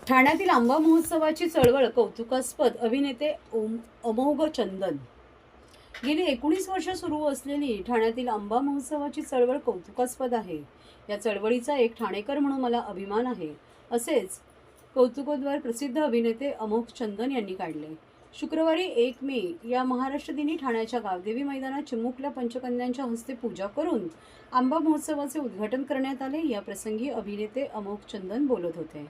ठाण्यातील आंबा महोत्सवाची चळवळ कौतुकास्पद. अभिनेते अमोघ चंदन. गेली 19 वर्ष सुरू असलेली ठाण्यातील आंबा महोत्सवाची चळवळ कौतुकास्पद आहे. या चळवळीचा एक ठाणेकर म्हणून मला अभिमान आहे, असेच कौतुकोद्गार प्रसिद्ध अभिनेते अमोघ चंदन यांनी काढले. शुक्रवारी 1 मे या महाराष्ट्र दिनी ठाण्याच्या गावदेवी मैदानात चिमुकल्या पंचकन्यांच्या हस्ते पूजा करून आंबा महोत्सवाचे उद्घाटन करण्यात आले. या प्रसंगी अभिनेते अमोघ चंदन बोलत होते.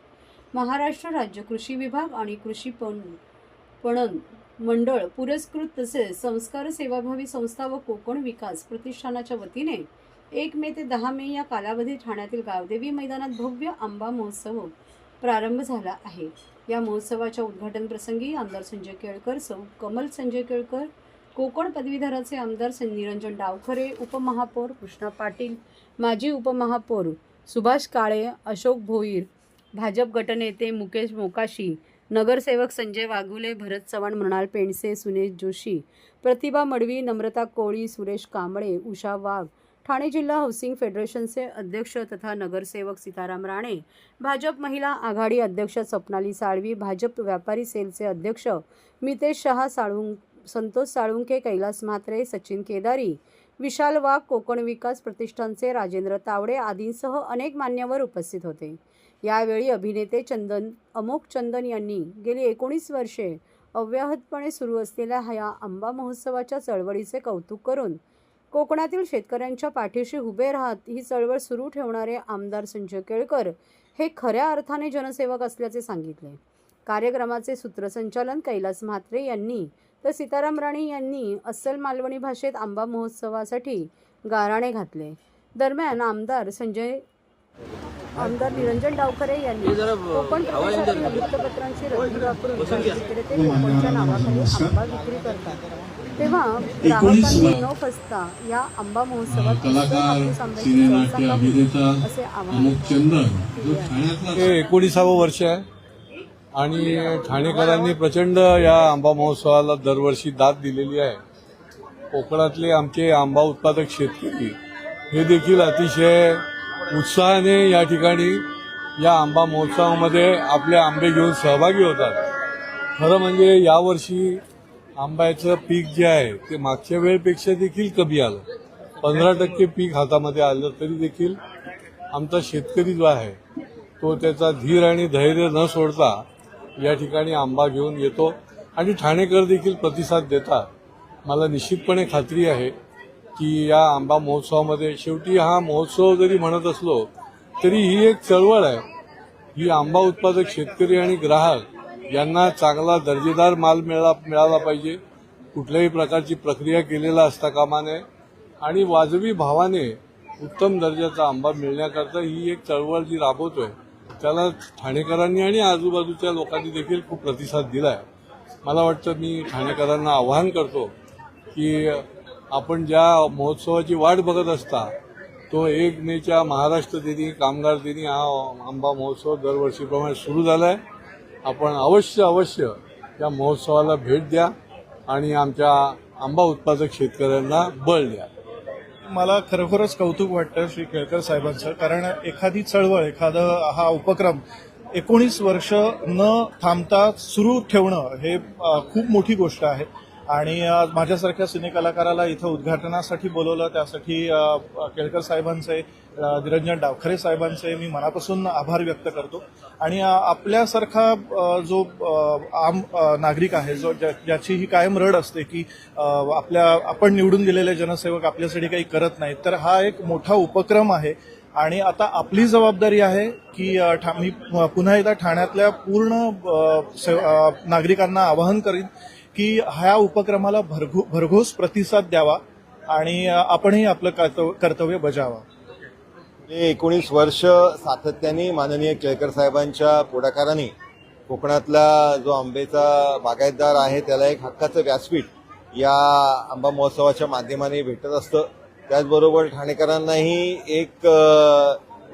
महाराष्ट्र राज्य कृषी विभाग आणि कृषी पणन मंडळ पुरस्कृत तसेच संस्कार सेवाभावी संस्था व कोकण विकास प्रतिष्ठानाच्या वतीने 1 मे ते 10 मे या कालावधीत ठाण्यातील गावदेवी मैदानात भव्य आंबा महोत्सव प्रारंभ झाला आहे. या महोत्सवाच्या उद्घाटन प्रसंगी आमदार संजय केळकर, सौ कमल संजय केळकर, कोकण पदवीधराचे आमदार निरंजन डावखरे, उपमहापौर कृष्णा पाटील, माजी उपमहापौर सुभाष काळे, अशोक भोईर, भाजप गटनेते मुकेश मोकाशी, नगरसेवक संजय वाघुले, भरत चव्हाण, मृणाल पेंडसे, सुनेश जोशी, प्रतिभा मडवी, नम्रता कोळी, सुरेश कांबळे, उषा वाघ, ठाणे जिल्हा हाऊसिंग फेडरेशनचे अध्यक्ष तथा नगरसेवक सीताराम राणे, भाजप महिला आघाडी अध्यक्ष सपनाली साळवी, भाजप व्यापारी सेलचे अध्यक्ष मितेश शहा, संतोष साळुंके, कैलास म्हात्रे, सचिन केदारी, विशाल वाघ, कोकण विकास प्रतिष्ठानचे राजेंद्र तावडे आदींसह अनेक मान्यवर उपस्थित होते. यावेळी अभिनेते अमोघ चंदन यांनी गेली 19 वर्षे अव्याहतपणे सुरू असलेल्या या आंबा महोत्सवाच्या चळवळीचे कौतुक करून कोकणातील शेतकऱ्यांच्या पाठीशी उभे राहत ही चळवळ सुरू ठेवणारे आमदार संजय केळकर हे खऱ्या अर्थाने जनसेवक असल्याचे सांगितले. कार्यक्रमाचे सूत्रसंचालन कैलास म्हात्रे यांनी तर सीताराम राणे यांनी अस्सल मालवणी भाषेत आंबा महोत्सवासाठी गाराणे घातले. दरम्यान आमदार निरंजन डावखरे यांनी कोकण प्रदेशातील वृत्तपत्रांची रद्दी वापरून विक्रेते कोकणच्या नावाखाली आंबा विक्री करतात, तेव्हा ग्राहकांनी न फसता या आंबा महोत्सवात असे आवाहन. 19वं वर्ष आहे आणि ठाणेकरांनी प्रचंड या आंबा महोत्सवाला दरवर्षी दाद दिलेली आहे. कोकणातले आमचे आंबा उत्पादक शेतकरी हे देखील अतिशय उत्साहाने या ठिकाणी या आंबा महोत्सवामध्ये आपले आंबे घेऊन सहभागी होतात. खरं म्हणजे यावर्षी आंब्याचं पीक जे आहे ते मागच्या वेळेपेक्षा देखील कमी आलं. 15% पीक हातामध्ये आलं तरी देखील आमचा शेतकरी जो आहे तो त्याचा धीर आणि धैर्य न सोडता या ठिकाणी आंबा घेऊन येतो आणि ठाणेकर देखील प्रतिसाद देतात. मला निश्चितपणे खात्री आहे की या आंबा महोत्सवामध्ये शेवटी हा महोत्सव जरी म्हणत असलो तरी ही एक चळवळ आहे. ही आंबा उत्पादक शेतकरी आणि ग्राहक यांना चांगला दर्जेदार माल मिळाला पाहिजे. कुठल्याही प्रकारची प्रक्रिया केलेला असता कामा नये आणि वाजवी भावाने उत्तम दर्जाचा आंबा मिळण्याकरता ही एक चळवळ जी राबवतोय त्याला ठाणेकरांनी आणि आजूबाजूच्या लोकांनी देखील खूप प्रतिसाद दिला आहे. मला वाटतं मी ठाणेकरांना आवाहन करतो की आपण ज्या महोत्सवाची वाट बघत असता तो 1 मेच्या महाराष्ट्र दिनी, कामगार दिनी हा आंबा महोत्सव दरवर्षीप्रमाणे सुरू झाला आहे. आपण अवश्य या महोत्सवाला भेट द्या आणि आमच्या आंबा उत्पादक शेतकऱ्यांना बळ द्या. मला खरोखरच कौतुक वाटतं श्री केळकर साहेबांचं, कारण एखादी चळवळ, एखादा हा उपक्रम 19 वर्ष न थांबता सुरू ठेवणं हे खूप मोठी गोष्ट आहे. आणि माझ्यासारख्या सिनेकलाकाराला इथं उद्घाटनासाठी बोलवलं त्यासाठी केळकर साहेबांचे, निरंजन डावखरे साहेबांचे मी मनापासून आभार व्यक्त करतो. आणि आपल्यासारखा जो आम नागरिक आहे जो ज्याची ही कायम रड असते की आपण निवडून दिलेले जनसेवक आपल्यासाठी काही करत नाहीत, तर हा एक मोठा उपक्रम आहे. आणि आता आपली जबाबदारी आहे की मी पुन्हा एकदा ठाण्यातल्या पूर्ण नागरिकांना आवाहन करीन की ह्या उपक्रमाला भरघोस प्रतिसाद द्यावा आणि आपणही आपलं कर्तव्य बजावा. 19 वर्ष सातत्याने माननीय केळकर साहेबांच्या पुढाकाराने कोकणातला जो आंब्याचा बागायतदार आहे त्याला एक हक्काचं व्यासपीठ या आंबा महोत्सवाच्या माध्यमाने भेटत असतं. त्याचबरोबर ठाणेकरांनाही एक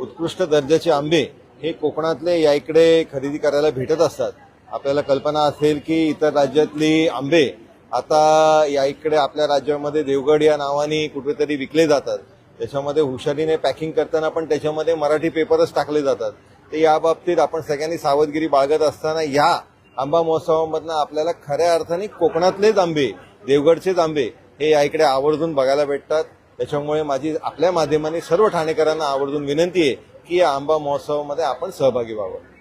उत्कृष्ट दर्जाचे आंबे हे कोकणातले या इकडे खरेदी करायला भेटत असतात. आपल्याला कल्पना असेल की इतर राज्यातली आंबे आता या इकडे आपल्या राज्यामध्ये देवगड या नावाने कुठेतरी विकले जातात. त्याच्यामध्ये हुशारीने पॅकिंग करताना पण त्याच्यामध्ये मराठी पेपरच टाकले जातात. तर या बाबतीत आपण सगळ्यांनी सावधगिरी बाळगत असताना या आंबा महोत्सवामधनं आपल्याला खऱ्या अर्थाने कोकणातलेच आंबे, देवगडचेच आंबे हे या इकडे आवर्जून बघायला भेटतात. त्याच्यामुळे माझी आपल्या माध्यमाने सर्व ठाणेकरांना आवर्जून विनंती आहे की या आंबा महोत्सवामध्ये आपण सहभागी व्हावं.